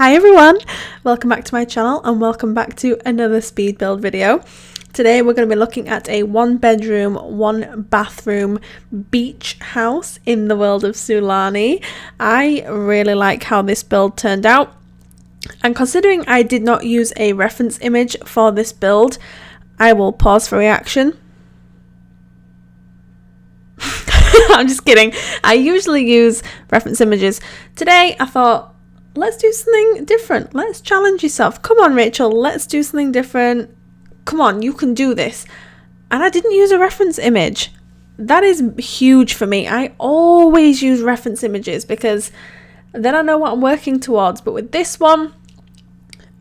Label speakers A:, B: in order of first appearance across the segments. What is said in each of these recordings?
A: Hi everyone, welcome back to my channel and welcome back to another speed build video. Today we're going to be looking at a 1-bedroom, 1-bathroom beach house in the world of Sulani. I really like how this build turned out, and considering I did not use a reference image for this build, I will pause for reaction. I'm just kidding. I usually use reference images. Today I thought, let's do something different. Let's challenge yourself. Come on, Rachel, let's do something different. Come on, you can do this. And I didn't use a reference image. That is huge for me. I always use reference images because then I know what I'm working towards. But with this one,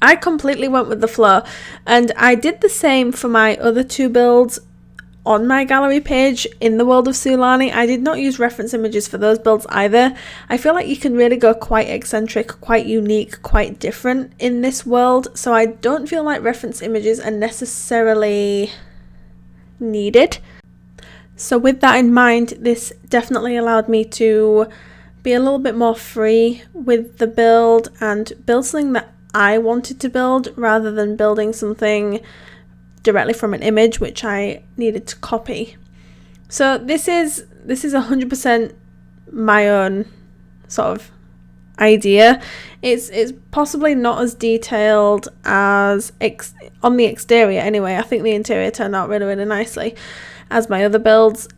A: I completely went with the flow. And I did the same for my other two builds on my gallery page in the world of Sulani. I did not use reference images for those builds either. I feel like you can really go quite eccentric, quite unique, quite different in this world, so I don't feel like reference images are necessarily needed. So with that in mind, this definitely allowed me to be a little bit more free with the build and build something that I wanted to build rather than building something directly from an image which I needed to copy. So this is 100% my own sort of idea. It's possibly not as detailed as on the exterior anyway. I think the interior turned out really nicely as my other builds,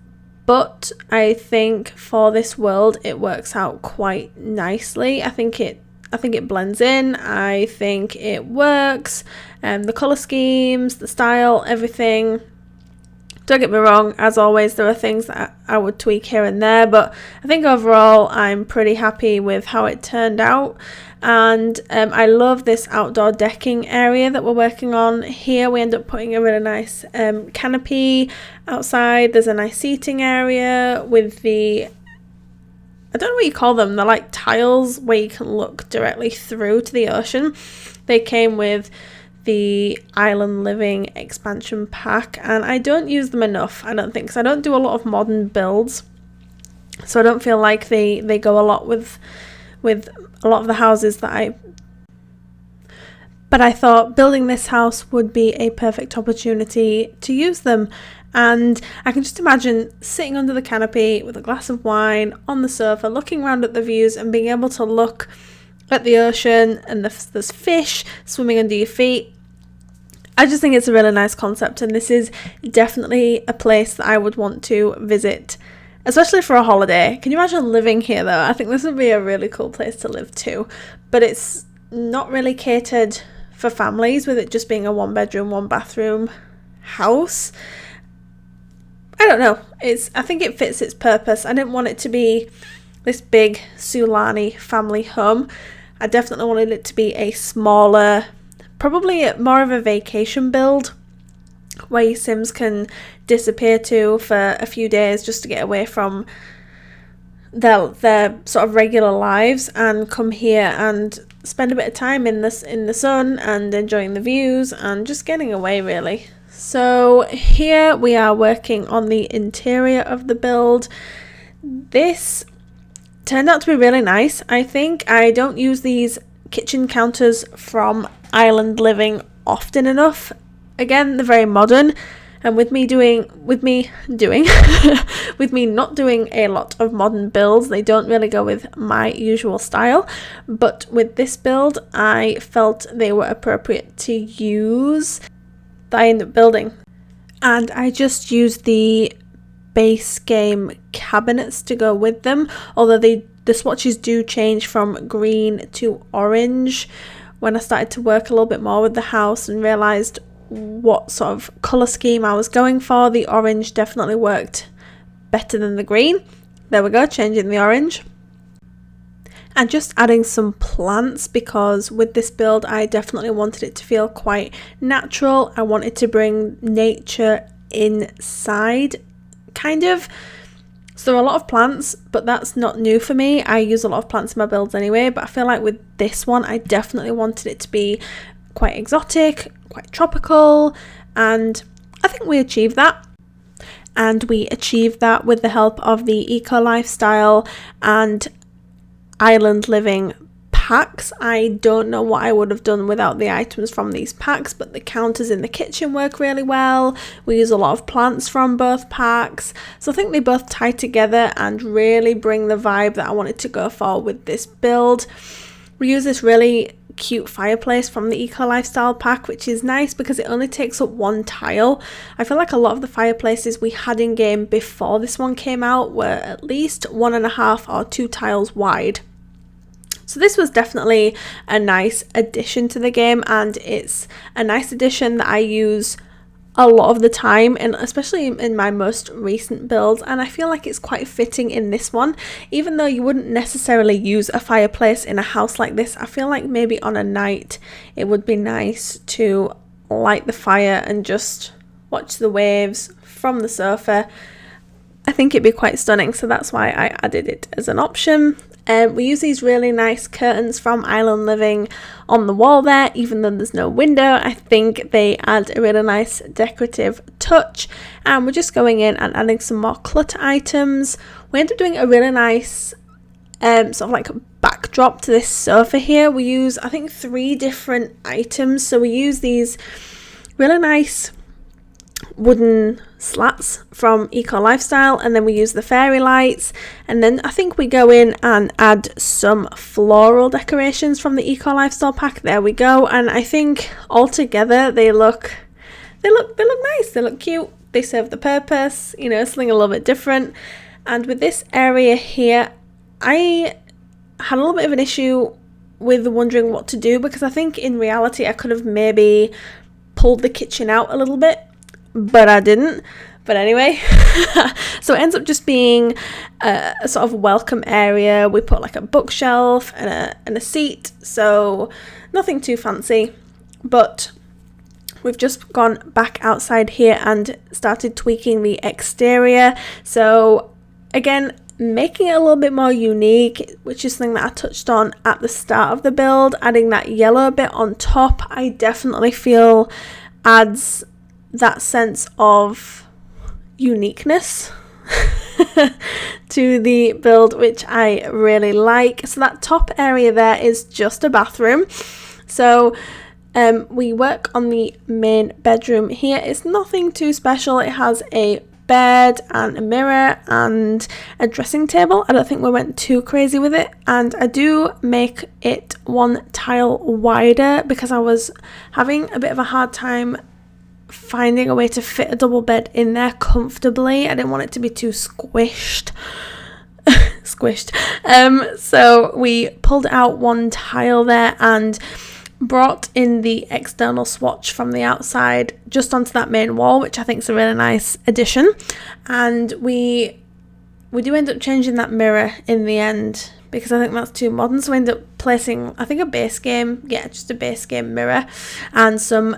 A: but I think for this world it works out quite nicely. I think it blends in. I think it works. The colour schemes, the style, everything. Don't get me wrong, as always, there are things that I would tweak here and there, but I think overall I'm pretty happy with how it turned out. And I love this outdoor decking area that we're working on here. We end up putting a really nice canopy outside. There's a nice seating area with the, I don't know what you call them, they're like tiles where you can look directly through to the ocean. They came with the Island Living expansion pack, and I don't use them enough, I don't think, because I don't do a lot of modern builds, so I don't feel like they go a lot with a lot of the houses that but I thought building this house would be a perfect opportunity to use them. And I can just imagine sitting under the canopy with a glass of wine on the sofa, looking around at the views and being able to look at the ocean, and there's fish swimming under your feet. I just think it's a really nice concept, and this is definitely a place that I would want to visit, especially for a holiday. Can you imagine living here though? I think this would be a really cool place to live too, but it's not really catered for families, with it just being a 1-bedroom, 1-bathroom house. I don't know, I think it fits its purpose. I didn't want it to be this big Sulani family home. I definitely wanted it to be a smaller, probably more of a vacation build where your Sims can disappear to for a few days just to get away from their sort of regular lives and come here and spend a bit of time in the sun and enjoying the views and just getting away really. So here we are working on the interior of the build. This turned out to be really nice. I think I don't use these kitchen counters from Island Living often enough. Again, they're very modern, and with me not doing a lot of modern builds, they don't really go with my usual style. But with this build, I felt they were appropriate to use. I ended up building, and I just used the base game cabinets to go with them, although the swatches do change from green to orange. When I started to work a little bit more with the house and realised what sort of colour scheme I was going for, the orange definitely worked better than the green. There we go, changing the orange. And just adding some plants, because with this build I definitely wanted it to feel quite natural. I wanted to bring nature inside, kind of. So there are a lot of plants, but that's not new for me. I use a lot of plants in my builds anyway, but I feel like with this one I definitely wanted it to be quite exotic, quite tropical, and I think we achieved that. And we achieved that with the help of the eco lifestyle and Island Living packs. I don't know what I would have done without the items from these packs, but the counters in the kitchen work really well. We use a lot of plants from both packs, so I think they both tie together and really bring the vibe that I wanted to go for with this build. We use this really cute fireplace from the Eco Lifestyle pack, which is nice because it only takes up one tile. I feel like a lot of the fireplaces we had in game before this one came out were at least 1.5 or 2 tiles wide. So this was definitely a nice addition to the game, and it's a nice addition that I use a lot of the time, and especially in my most recent builds, and I feel like it's quite fitting in this one. Even though you wouldn't necessarily use a fireplace in a house like this, I feel like maybe on a night it would be nice to light the fire and just watch the waves from the sofa. I think it'd be quite stunning, so that's why I added it as an option. We use these really nice curtains from Island Living on the wall there, even though there's no window. I think they add a really nice decorative touch, and we're just going in and adding some more clutter items. We end up doing a really nice sort of like backdrop to this sofa here. We use, I think, 3 different items. So we use these really nice wooden slats from Eco Lifestyle, and then we use the fairy lights, and then I think we go in and add some floral decorations from the Eco Lifestyle pack. There we go, and I think altogether they look nice, they look cute, they serve the purpose, you know, something a little bit different. And with this area here, I had a little bit of an issue with wondering what to do, because I think in reality I could have maybe pulled the kitchen out a little bit, but I didn't. But anyway, so it ends up just being a sort of welcome area. We put like a bookshelf and a seat, so nothing too fancy. But we've just gone back outside here and started tweaking the exterior. So again, making it a little bit more unique, which is something that I touched on at the start of the build. Adding that yellow bit on top, I definitely feel adds that sense of uniqueness to the build, which I really like. So that top area there is just a bathroom. So we work on the main bedroom here. It's nothing too special. It has a bed and a mirror and a dressing table. I don't think we went too crazy with it, and I do make it 1 tile wider because I was having a bit of a hard time finding a way to fit a double bed in there comfortably. I didn't want it to be too squished. So we pulled out 1 tile there and brought in the external swatch from the outside just onto that main wall, which I think is a really nice addition. And we do end up changing that mirror in the end because I think that's too modern, so we end up placing, I think, a base game mirror and some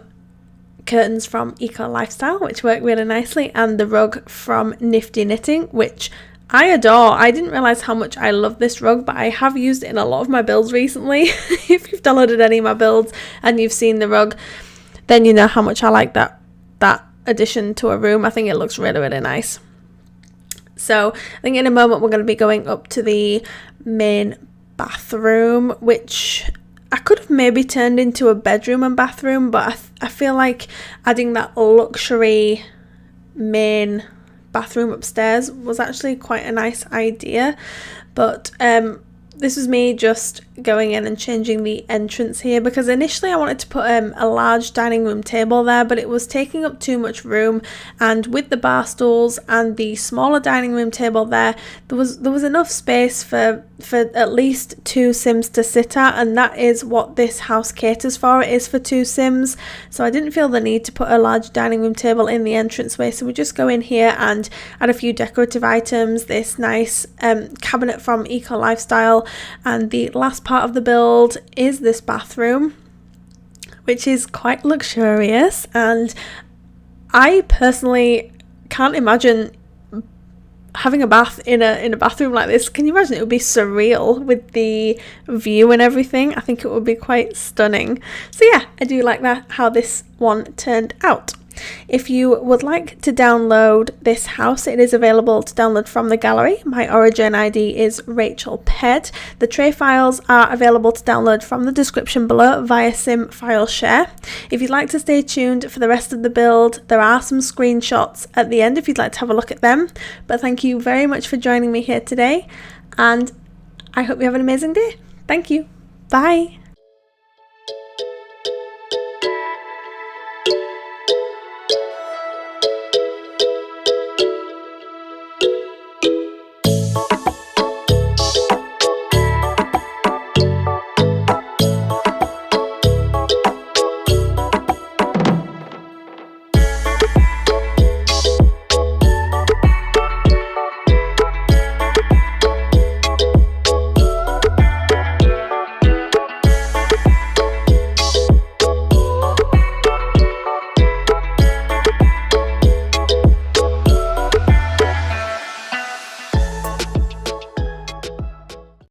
A: curtains from Eco Lifestyle, which work really nicely, and the rug from Nifty Knitting, which I adore. I didn't realise how much I love this rug, but I have used it in a lot of my builds recently. If you've downloaded any of my builds and you've seen the rug, then you know how much I like that addition to a room. I think it looks really, really nice. So I think in a moment we're going to be going up to the main bathroom, which I could have maybe turned into a bedroom and bathroom, but I feel like adding that luxury main bathroom upstairs was actually quite a nice idea. But this was me just going in and changing the entrance here, because initially I wanted to put a large dining room table there, but it was taking up too much room, and with the bar stools and the smaller dining room table there was enough space for at least 2 Sims to sit at, and that is what this house caters for. It is for 2 Sims, so I didn't feel the need to put a large dining room table in the entranceway. So we just go in here and add a few decorative items, this nice cabinet from Eco Lifestyle, and the last part of the build is this bathroom, which is quite luxurious, and I personally can't imagine having a bath in a bathroom like this. Can you imagine? It would be surreal with the view and everything. I think it would be quite stunning. So yeah, I do like that, how this one turned out. If you would like to download this house, it is available to download from the gallery. My origin ID is RachelPedd. The tray files are available to download from the description below via Sim File Share. If you'd like to stay tuned for the rest of the build, there are some screenshots at the end if you'd like to have a look at them. But thank you very much for joining me here today, and I hope you have an amazing day. Thank you. Bye.